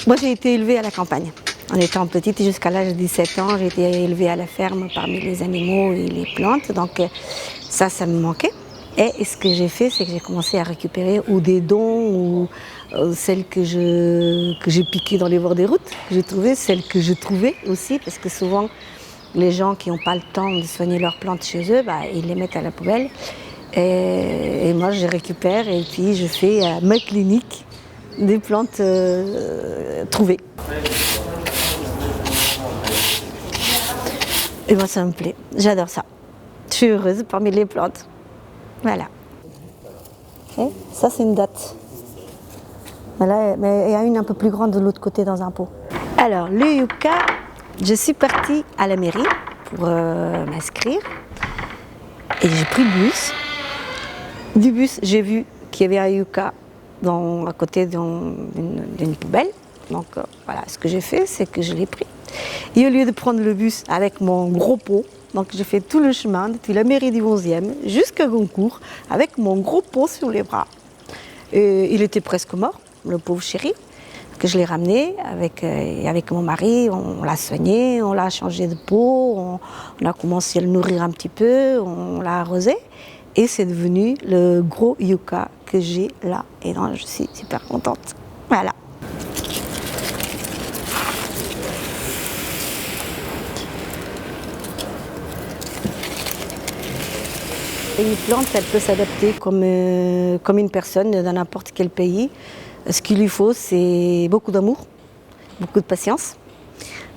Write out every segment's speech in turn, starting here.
Moi, j'ai été élevée à la campagne. En étant petite, jusqu'à l'âge de 17 ans, j'ai été élevée à la ferme parmi les animaux et les plantes. Donc ça me manquait. Et ce que j'ai fait, c'est que j'ai commencé à récupérer ou des dons ou celles que j'ai piquées dans les bords des routes, que j'ai trouvées, celles que je trouvais aussi, parce que souvent, les gens qui n'ont pas le temps de soigner leurs plantes chez eux, ils les mettent à la poubelle. Et moi, je récupère et puis je fais ma clinique des plantes trouvées. Et moi, ça me plaît. J'adore ça. Je suis heureuse parmi les plantes. Voilà. Et ça, c'est une date. Voilà, mais il y a une un peu plus grande de l'autre côté dans un pot. Alors, le yucca, je suis partie à la mairie pour m'inscrire. Et j'ai pris le bus. Du bus, j'ai vu qu'il y avait un yucca à côté d'une poubelle. Donc voilà, ce que j'ai fait, c'est que je l'ai pris. Et au lieu de prendre le bus avec mon gros pot, donc j'ai fait tout le chemin depuis la mairie du 11e jusqu'à Goncourt avec mon gros pot sur les bras. Et il était presque mort, le pauvre chéri, que je l'ai ramené avec mon mari. On l'a soigné, on l'a changé de pot, on a commencé à le nourrir un petit peu, on l'a arrosé. Et c'est devenu le gros yucca que j'ai là. Et donc, je suis super contente. Voilà. Une plante, elle peut s'adapter comme une personne dans n'importe quel pays. Ce qu'il lui faut, c'est beaucoup d'amour, beaucoup de patience.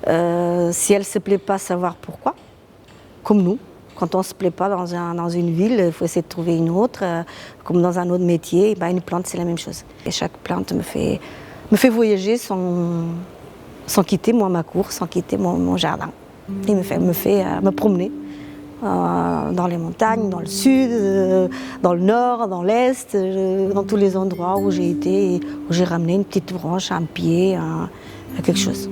Si elle ne se plaît pas, savoir pourquoi, comme nous. Quand on ne se plaît pas dans une ville, il faut essayer de trouver une autre. Comme dans un autre métier, une plante, c'est la même chose. Et chaque plante me fait voyager sans quitter moi ma cour, sans quitter mon jardin. Il me fait me promener dans les montagnes, dans le sud, dans le nord, dans l'est, dans tous les endroits où j'ai été, où j'ai ramené une petite branche, un pied, quelque chose.